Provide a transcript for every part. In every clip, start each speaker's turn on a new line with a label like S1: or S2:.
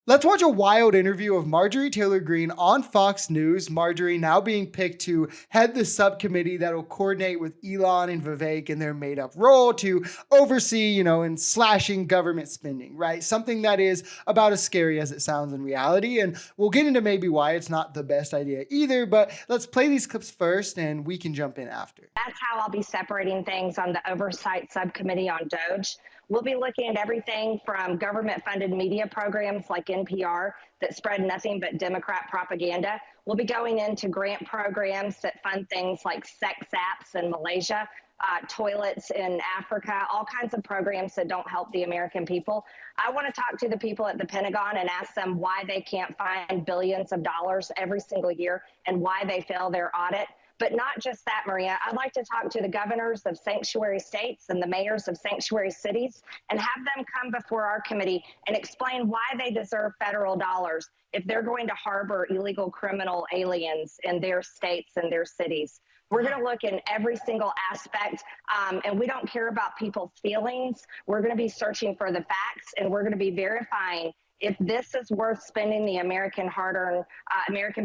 S1: Let's watch a wild interview of Marjorie Taylor Greene on Fox News. Marjorie now being picked to head the subcommittee that will coordinate with Elon and Vivek in their made up role to oversee, and slashing government spending, right? Something that is about as scary as it sounds in reality. And we'll get into maybe why it's not the best idea either, but let's play these clips first and we can jump in after.
S2: That's how I'll be separating things on the oversight subcommittee on DOGE. We'll be looking at everything from government-funded media programs like NPR that spread nothing but Democrat propaganda. We'll be going into grant programs that fund things like sex apps in Malaysia, toilets in Africa, all kinds of programs that don't help the American people. I want to talk to the people at the Pentagon and ask them why they can't find billions of dollars every single year and why they fail their audit. But not just that, Maria. I'd like to talk to the governors of sanctuary states and the mayors of sanctuary cities and have them come before our committee and explain why they deserve federal dollars if they're going to harbor illegal criminal aliens in their states and their cities. We're going to look in every single aspect, and we don't care about people's feelings. We're going to be searching for the facts, and we're going to be verifying if this is worth spending the American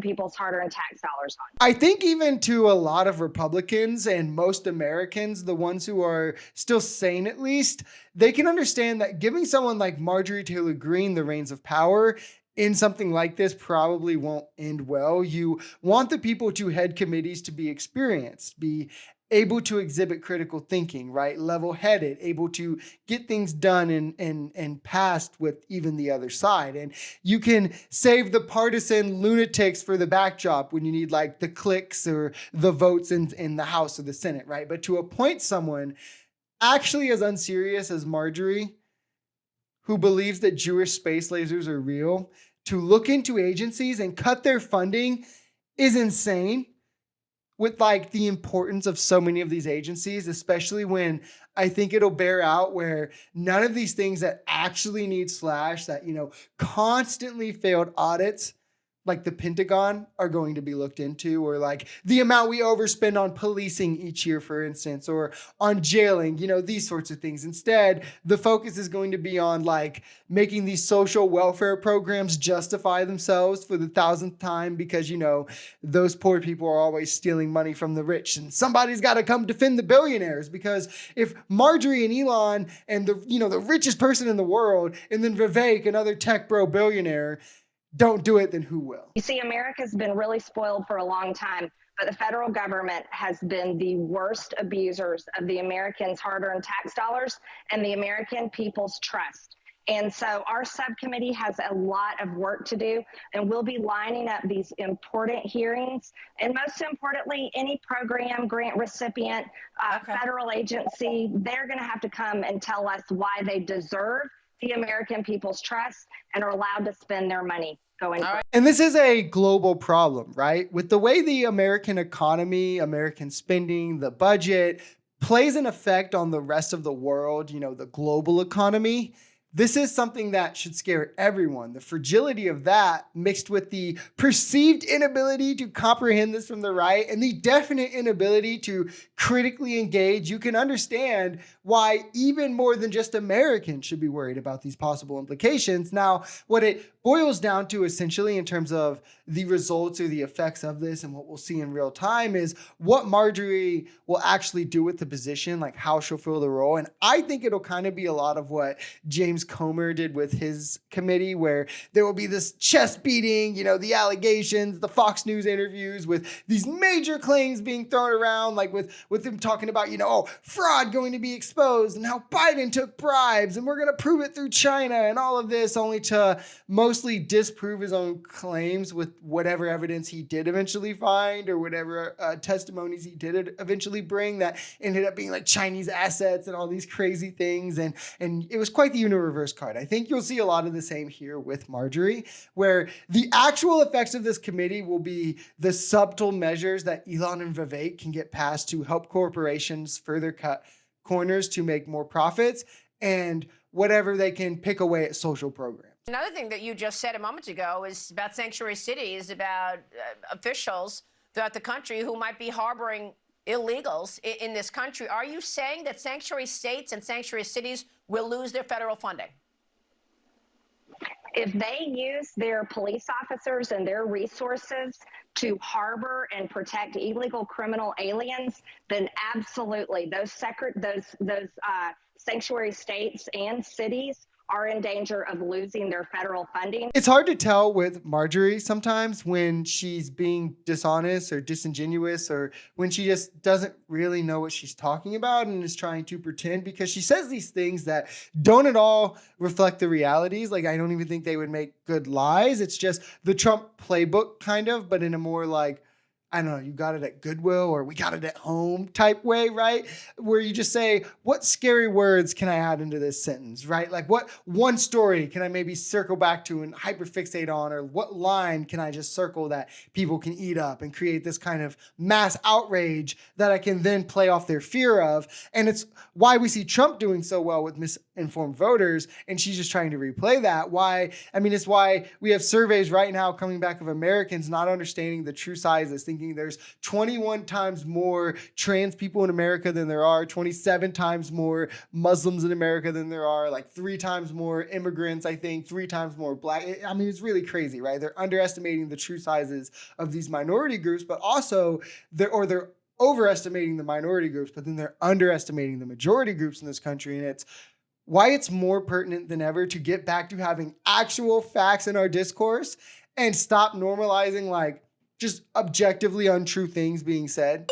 S2: people's hard-earned tax dollars on.
S1: I think even to a lot of Republicans and most Americans, the ones who are still sane at least, they can understand that giving someone like Marjorie Taylor Greene the reins of power in something like this probably won't end well. You want the people to head committees to be experienced, be able to exhibit critical thinking, right? Level-headed, able to get things done and passed with even the other side. And you can save the partisan lunatics for the backdrop when you need like the clicks or the votes in the House or the Senate, right? But to appoint someone actually as unserious as Marjorie, who believes that Jewish space lasers are real, to look into agencies and cut their funding is insane. With like the importance of so many of these agencies, especially when I think it'll bear out where none of these things that actually need slash, that, constantly failed audits, like the Pentagon, are going to be looked into, or like the amount we overspend on policing each year, for instance, or on jailing, these sorts of things. Instead, the focus is going to be on like making these social welfare programs justify themselves for the 1,000th time because, those poor people are always stealing money from the rich and somebody's got to come defend the billionaires. Because if Marjorie and Elon and the richest person in the world, and then Vivek, another tech bro billionaire, don't do it, then who will?
S2: You see, America's been really spoiled for a long time, but the federal government has been the worst abusers of the Americans' hard-earned tax dollars and the American people's trust. And so our subcommittee has a lot of work to do, and we'll be lining up these important hearings. And most importantly, any program, grant recipient, federal agency, they're going to have to come and tell us why they deserve the American people's trust and are allowed to spend their money going forward.
S1: And this is a global problem, right? With the way the American economy, American spending, the budget plays an effect on the rest of the world, the global economy. This is something that should scare everyone. The fragility of that mixed with the perceived inability to comprehend this from the right and the definite inability to critically engage, you can understand why even more than just Americans should be worried about these possible implications. Now, what it boils down to essentially in terms of the results or the effects of this and what we'll see in real time is what Marjorie will actually do with the position, like how she'll fill the role. And I think it'll kind of be a lot of what James Comer did with his committee, where there will be this chest beating, the allegations, the Fox News interviews with these major claims being thrown around, like with him talking about, fraud going to be exposed and how Biden took bribes and we're going to prove it through China and all of this, only to mostly disprove his own claims with whatever evidence he did eventually find or whatever testimonies he did eventually bring that ended up being like Chinese assets and all these crazy things. And it was quite the reverse card. I think you'll see a lot of the same here with Marjorie, where the actual effects of this committee will be the subtle measures that Elon and Vivek can get passed to help corporations further cut corners to make more profits, and whatever they can pick away at social programs.
S3: Another thing that you just said a moment ago is about sanctuary cities, about officials throughout the country who might be harboring illegals in this country. Are you saying that sanctuary states and sanctuary cities will lose their federal funding?
S2: If they use their police officers and their resources to harbor and protect illegal criminal aliens, then absolutely those sanctuary states and cities are in danger of losing their federal funding.
S1: It's hard to tell with Marjorie sometimes when she's being dishonest or disingenuous, or when she just doesn't really know what she's talking about and is trying to pretend, because she says these things that don't at all reflect the realities. Like, I don't even think they would make good lies. It's just the Trump playbook kind of, but in a more like, I don't know, you got it at Goodwill or we got it at home type way, right? Where you just say, what scary words can I add into this sentence, right? Like, what one story can I maybe circle back to and hyperfixate on, or what line can I just circle that people can eat up and create this kind of mass outrage that I can then play off their fear of. And it's why we see Trump doing so well with misinformed voters, and she's just trying to replay that. It's why we have surveys right now coming back of Americans not understanding the true sizes, thinking there's 21 times more trans people in America than there are, 27 times more Muslims in America than there are, like 3 times more immigrants, I think, 3 times more Black. I mean, it's really crazy, right? They're underestimating the true sizes of these minority groups, but also they're overestimating the minority groups, but then they're underestimating the majority groups in this country. And it's why it's more pertinent than ever to get back to having actual facts in our discourse and stop normalizing like just objectively untrue things being said.